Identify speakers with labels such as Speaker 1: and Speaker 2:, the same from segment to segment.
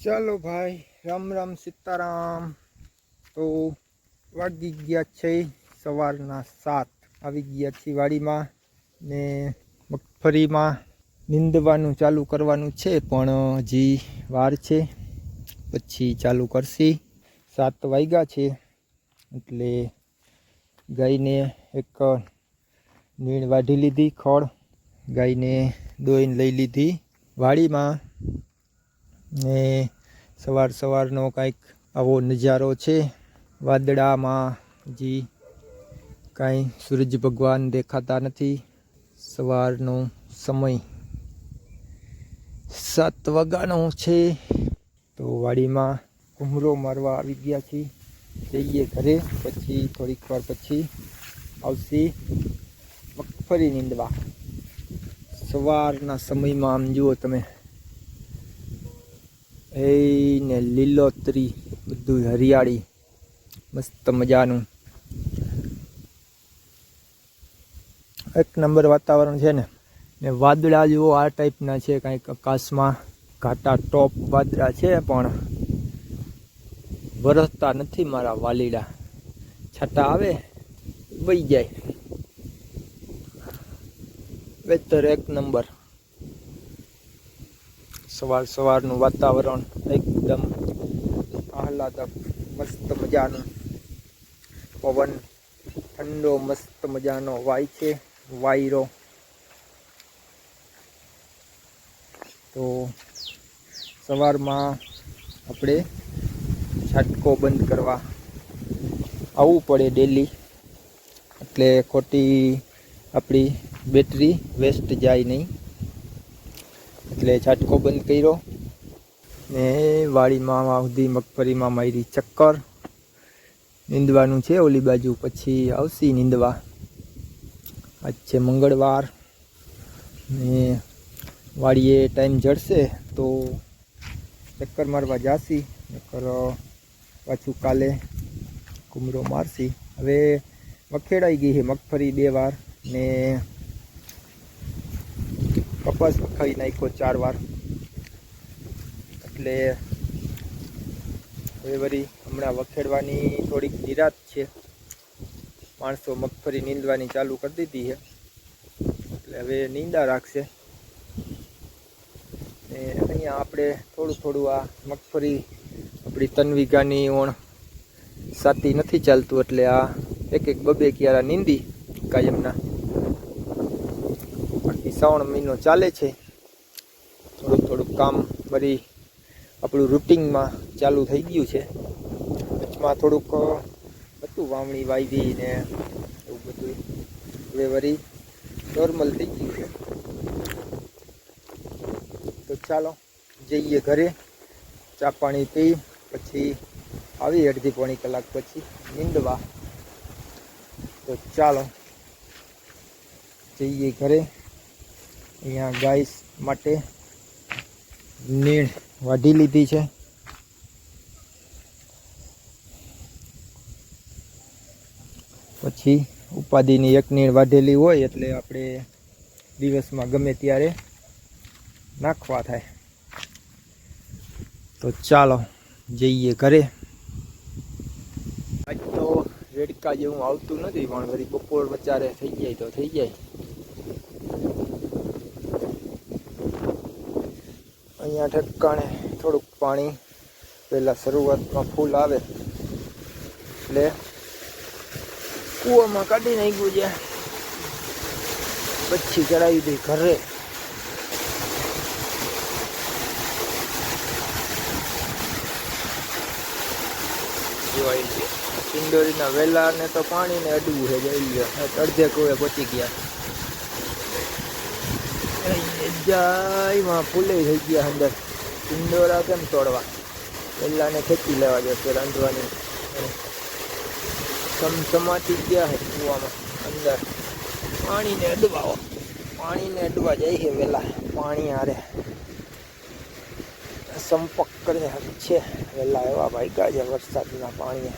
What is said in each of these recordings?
Speaker 1: ચાલો ભાઈ, રામ રામ સીતારામ। તો વાગી ગયા છે સવારના 7। આવી ગયા છીએ વાડીમાં ને મગફળીમાં નીંદવાનું ચાલુ કરવાનું છે, પણ હજી વાર છે, પછી ચાલુ કરશી। 7 વાગ્યા છે એટલે ગાયને એક નીણ વાઢી લીધી, ખડ ગાયને દોઈને લઈ લીધી વાડીમાં ને સવારનો કંઈક આવો નજારો છે। વાદળામાં હજી કાંઈ સૂરજ ભગવાન દેખાતા નથી। સવારનો સમય 7 વાગ્યાનો છે, તો વાડીમાં ઘૂમરો મારવા આવી ગયા છીએ। જઈએ ઘરે, પછી થોડીક વાર પછી આવશી મગફળી નીંદવા। સવારના સમયમાં આમ જુઓ તમે, ને લીલોતરી, બધું હરિયાળી, મસ્ત મજાનું એક નંબર વાતાવરણ છે ને વાદળા જુઓ આ ટાઈપના છે, કંઈક આકાશમાં ઘાટા ટોપ વાદળા છે, પણ વરસતા નથી મારા વાલીડા। છાંટા આવે વહી જાય, વેતર એક નંબર। સવારનું વાતાવરણ એકદમ આહલાદક, મસ્ત મજાનું પવન ઠંડો મસ્ત મજાનો વાય છે, વાયરો। તો સવારમાં આપણે છાટકો બંધ કરવા આવવું પડે ડેલી, એટલે ખોટી આપણી બેટરી વેસ્ટ જાય નહીં, એટલે છાટકો બંધ કર્યો ને વાડીમાં સુધી મગફળીમાં મારી ચક્કર। નીંદવાનું છે ઓલી બાજુ, પછી આવશી નીંદવા। આજ છે મંગળવાર ને વાડીએ ટાઈમ જડશે તો ચક્કર મારવા જાશી, નકર પાછું કાલે ઘૂમરો મારશી। હવે વખેડાઈ ગઈ છે મગફળી 2 વાર ને કપાસ વખાઈ નાખ્યો 4 વાર, એટલે હવે વળી હમણાં વખેડવાની થોડીક નિરાત છે। માણસો મગફળી નીંદવાની ચાલુ કરી દીધી છે, એટલે હવે નીંદા રાખશે। ને અહીંયા આપણે થોડું આ મગફળી આપણી 3 વીઘાની ઓણ સાતી નથી ચાલતું, એટલે આ 1-2 ક્યારા નીંદી કાયમના। બાકી શ્રાવણ મહિનો ચાલે છે, થોડુંક કામ વળી આપણું રૂટિનમાં ચાલુ થઈ ગયું છે। વચમાં થોડુંક હતું વાવણી વાવી ને એવું બધું, હવે વળી નોર્મલ થઈ ગયું છે। તો ચાલો જઈએ ઘરે, ચા પાણી પી પછી આવી 1.5-પોણી કલાક પછી નીંદવા। તો ચાલો જઈએ ઘરે। અહીંયા ગાય માટે નીણ વાઢી લીધી છે, પછી ઉપાધિની એક નીણ વાઢેલી હોય એટલે આપણે દિવસમાં ગમે ત્યારે નાખવા થાય। તો ચાલો જઈએ ઘરે। આજ તો રેડકા જેવું આવતું નથી, પણ વળી બપોર વચારે થઈ જાય તો થઈ જાય। અહીંયા ઠેકાણે થોડુંક પાણી પહેલાં શરૂઆતમાં ફૂલ આવે એટલે કૂવામાં કાઢી નાખ્યું છે, પછી ચડાવી દઈ ઘરે। પિંડોરીના વેલાને તો પાણીને અડવું છે, જઈ અડધે કુએ પહોંચી ગયા, જાયમાં ફૂલે થઈ ગયા અંદર। પિંડોરા કેમ તોડવા, વેલાને ખેંચી લેવા જશે રાંધવાની। સમસમાતી ગયા છે કૂવામાં અંદર, પાણીને અડવા જાય છે વેલા, પાણી હારે સંપર્ક કરે છે વેલા, એવા ભાગ્યા છે વરસાદના પાણીએ।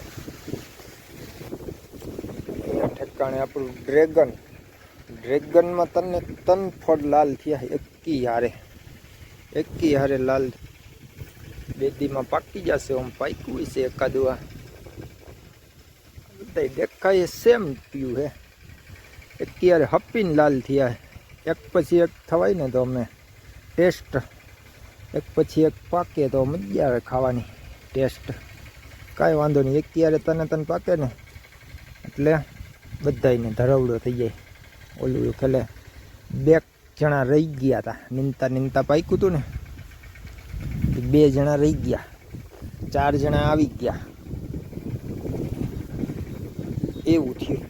Speaker 1: અહીંયા ઠેકાણે આપણું ડ્રેગનમાં 3 ફળ લાલ થયા, એકી હારે લાલ 2 દીમાં પાકી જશે. આમ પાક્યું છે એકાદું. આ બધા દેખાય સેમ પીયું હે. અત્યારે હપીને લાલ થયા. એક પછી એક થવાય ને તો અમે ટેસ્ટ, એક પછી એક પાકે તો મજા આવે ખાવાની ટેસ્ટ. કાંઈ વાંધો નહીં. અત્યારે તને પાકે ને એટલે બધાને ધરાવડો થઈ જાય. ઓલું ખેલે 2 જણા રહી ગયા હતા. નીંદતા પાક્યું હતું ને, 2 જણા રહી ગયા, 4 જણા આવી ગયા, એવું થયું.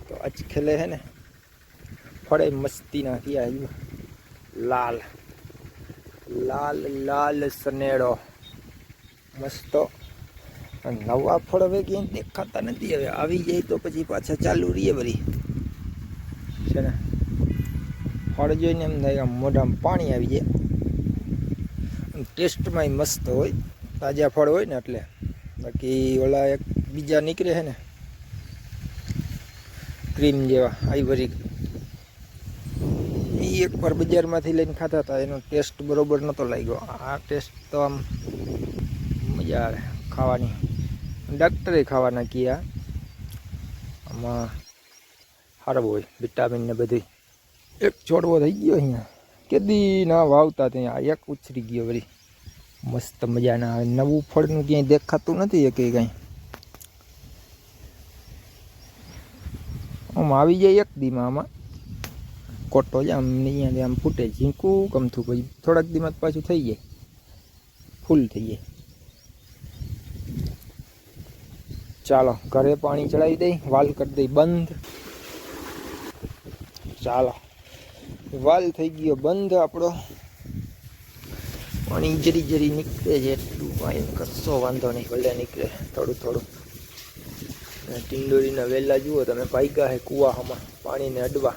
Speaker 1: તો આજ ખેલે હે ને ફળે મસ્તીના થયા. લાલ લાલ લાલ સનેડો મસ્ત. નવા ફળ હવે ક્યાંય દેખાતા નથી. હવે આવી જાય તો પછી પાછા ચાલુ રહીએ વળી છે ને. ફળ જોઈને એમ થાય આમ મોઢામાં પાણી આવી જાય. ટેસ્ટમાંય મસ્ત હોય, તાજા ફળ હોય ને એટલે. બાકી ઓલા એક બીજા નીકળે છે ને ક્રીમ જેવા આઈવરી, એ એકવાર બજારમાંથી લઈને ખાતા હતા. એનો ટેસ્ટ બરોબર નહોતો લાગ્યો. આ ટેસ્ટ તો આમ મજા આવે ખાવાની. ડાક્ટરે ખાવાના કીયા. આમાં સારું હોય વિટામિન ને બધું. એક છોડવો થઈ ગયો અહીંયા, કેદી ના વાવતા ત્યાં એક ઉછરી ગયો વળી. મસ્ત મજાના આવે. નવું ફળનું ક્યાંય દેખાતું નથી કે કાંઈ. આમ આવી જાય એક દીમાં. આમાં કોટો જ આમ અહીંયા આમ ફૂટે, ઝીંકું ગમતું, પછી થોડાક દીમાં પાછું થઈ જાય, ફૂલ થઈ જાય. ચાલો ઘરે પાણી ચડાવી દઈ, વાલ કરી દઈ બંધ. ચાલો વાલ થઈ ગયો બંધ આપણો. પાણી જરી નીકળે છે એટલું પાણી, કશો વાંધો નહીં, ભલે નીકળે થોડું. ટીંડોળીના વેલા જુઓ તમે, ભાગ્યા હે કુવામાં પાણીને અડવા.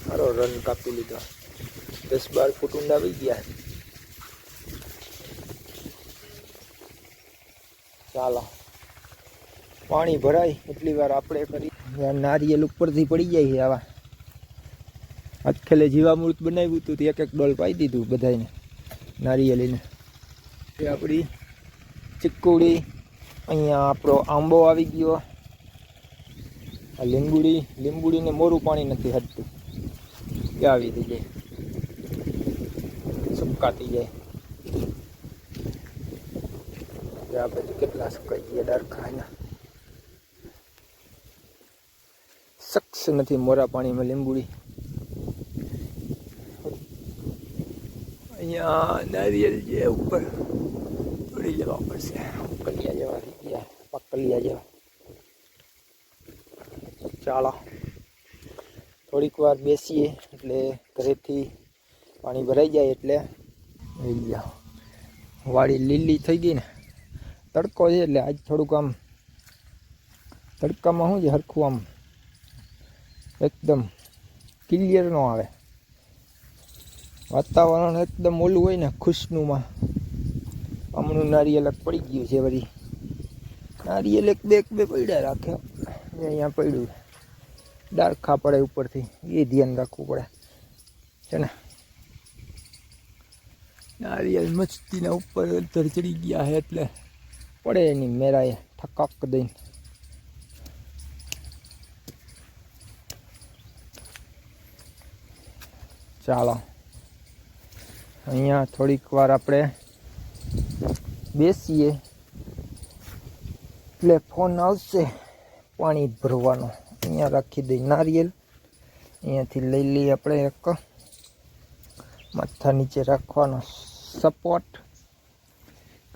Speaker 1: સારો રન કાપી લીધો. 10-12 ફૂટ ઊંડા આવી ગયા. ચાલો પાણી ભરાય એટલી વાર આપણે કરી. નારિયેલ ઉપરથી પડી જાય છે આવા. આજખેલે જીવામૃત બનાવ્યું હતું, એક ડોલ પાઈ દીધું બધાને નારિયેલીને. એ આપણી ચીકુડી. અહીંયા આપણો આંબો આવી ગયો. આ લીંબુડીને મોરું પાણી નથી હટતું, આવી થઈ જાય, સુકાતી જાય. આ પછી કેટલા સુકાઈ ગયા ડારખા. એના શખ્સ નથી મોરા પાણીમાં લીંબુડી. અહીંયા નારિયેલ જે ઉપર તોડી લેવા પડશે. કલિયા જેવા થઈ ગયા, પકલિયા જેવા. ચાલો થોડીક વાર બેસીએ એટલે ઘરેથી પાણી ભરાઈ જાય એટલે લઈ ગયા. વાડી લીલી થઈ ગઈ ને, તડકો છે એટલે આજ થોડુંક આમ તડકામાં શું છે હરખું આમ એકદમ ક્લિયર ન આવે. વાતાવરણ એકદમ ઓલું હોય ને ખુશનુમાં. હમણાં નારિયેલ પડી ગયું છે વળી. નારિયેલ એક બે પડ્યા રાખે. અહીંયા પડ્યું ડારખા પડે ઉપરથી, એ ધ્યાન રાખવું પડે છે ને. નારિયેલ મસ્તીના ઉપર ચડી ગયા છે એટલે પડે એની મેરાએ ઠકાક દઈને. ચાલો અહીંયા થોડીક વાર આપણે બેસીએ એટલે ફોન આવશે પાણી ભરવાનો. અહીંયા રાખી દઈ નારિયેલ. અહીંયાથી લઈ લઈએ આપણે એક માથા નીચે રાખવાનો સપોર્ટ.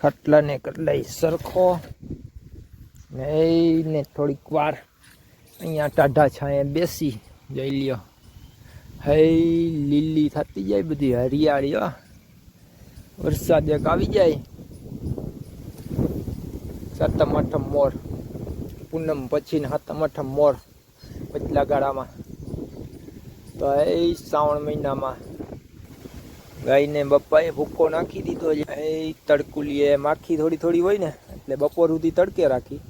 Speaker 1: ખાટલાને કટલાઈ સરખો ને થોડીક વાર અહીંયા ટાઢા છાંયે બેસી જઈ લ્યો. હઈ લીલી થતી જાય બધી હરિયાળી. વરસાદ એક આવી જાય. સાતમ આઠમ મોર, પૂનમ પછી ને સાતમ આઠમ મોર પછલા ગાળામાં. તો એ શ્રાવણ મહિનામાં ગાયને બપ્પાએ ભૂકો નાખી દીધો છે. એ તડકુલીએ માખી થોડી હોય ને એટલે બપોર સુધી તડકે રાખી,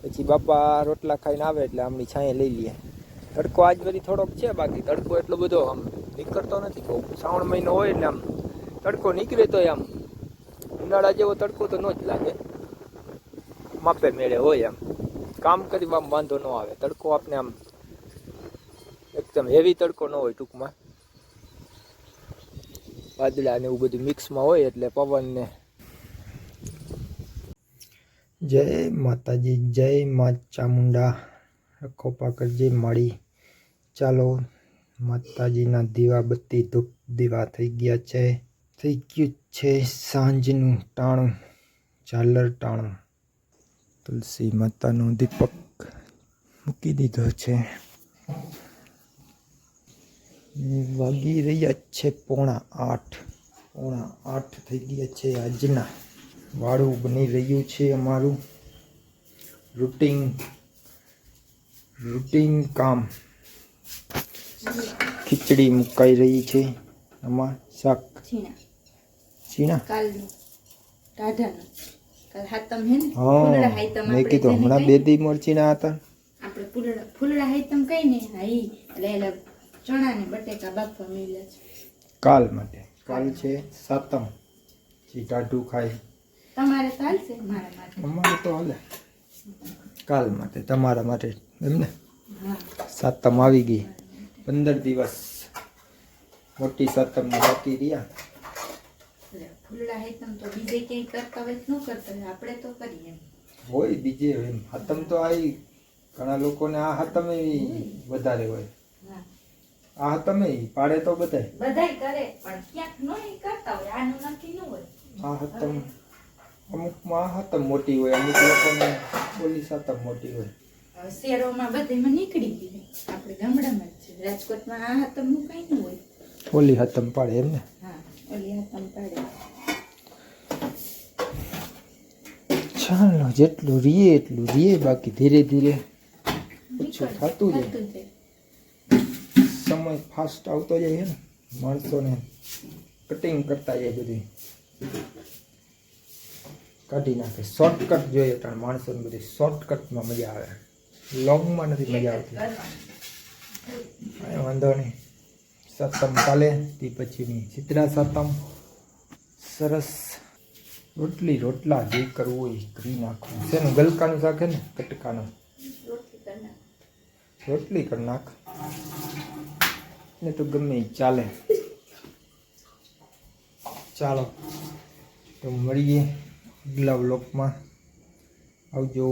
Speaker 1: પછી બાપા રોટલા ખાઈને આવે એટલે આમની છાંયે લઈ લઈએ. તડકો આજ વળી થોડોક છે, બાકી તડકો એટલો બધો આમ નીકળતો નથી. બહુ શ્રાવણ મહિનો હોય એટલે આમ તડકો નીકળે તો આમ ઉનાળા જેવો તડકો તો ન જ લાગે, માપે મેળે હોય એમ, કામ કરવામાં વાંધો ન આવે. તડકો આપણે આમ એકદમ હેવી તડકો ન હોય, ટૂંકમાં વાદળા ને એવું બધું મિક્સમાં હોય એટલે પવન ને. જય માતાજી, જય મા ચામુંડા, રખો પાકર, જય માળી. ચાલો માતાજીના દીવા બત્તી ધૂપ દીવા થઈ ગયા છે, થઈ ગયું છે સાંજનું ટાણું, ઝાલર ટાણું. તુલસી માતાનો દીપક મૂકી દીધો છે. વાગી રહ્યા છે 7:45. 7:45 થઈ ગયા છે આજના. વાળું બની રહ્યું છે અમારું રૂટીન કામ. ખીચડી મુકાઈ રહી છે, આમાં શાક ચીણા મેં કીધું હમણાં 2 દી મરચીના હતા.
Speaker 2: આપણે ફૂલડા હાઈતમ કઈ ને હાઈ એટલે ચણા ને બટેકા બાફવા મળ્યા છે
Speaker 1: કાલ માટે. કાલ છે સાતમ, જે ટાઢું ખાય.
Speaker 2: તમારે તો હાલશે, મારા માટે
Speaker 1: અમારે તો હાલે. કાલ માટે, તમારા માટે એમને. સાતમ આવી ગઈ, 15 દિવસ મોટી સાતમની બાકી રહ્યા.
Speaker 2: ફૂલડા હાઈતમ તો બીજે ક્યાંય કરતા હોય ન કરતા હોય, આપણે તો કરીએ
Speaker 1: હોય બીજે એમ. હાતમ તો આવી ઘણા લોકોને આ હાતમ વધારે હોય. આ હાતમ પાડે તો બધાય
Speaker 2: કરે, પણ ક્યાંક નો કરતા હોય, આનું નક્કી ન હોય.
Speaker 1: આ હાતમ અમુકમાં આ હાતમ મોટી હોય, અમુક લોકોને ઓલી સાતમ મોટી હોય.
Speaker 2: શહેરોમાં બધેમાં નીકળી ગઈ, આપણે ગામડામાં જ છે. રાજકોટમાં આ હાતમનું કઈ ન હોય.
Speaker 1: ઓલી હાતમ પાડે એમને.
Speaker 2: હા, ઓલી હાતમ પાડે.
Speaker 1: ચાલો, જેટલું રીએ એટલું રીએ, બાકી ધીરે ધીરે ઓછું થતું જાય. સમય ફાસ્ટ આવતો જાય ને, માણસોને કટિંગ કરતા જાય, બધી કાઢી નાખે. શોર્ટકટ જોઈએ કારણ માણસોને બધી શોર્ટકટમાં મજા આવે, લોંગમાં નથી મજા આવતી. વાંધો નહીં. સાતમ કાલે, તે પછીની ચિત્રા સાતમ. સરસ રોટલા જે કરવું હોય કરી નાખવું. શેનું ગલકાનું શાક ને કટકાનું રોટલી કરી નાખ ને તો ગમે ચાલે. ચાલો તો મળીએ આગલા વ્લોગમાં. આવજો.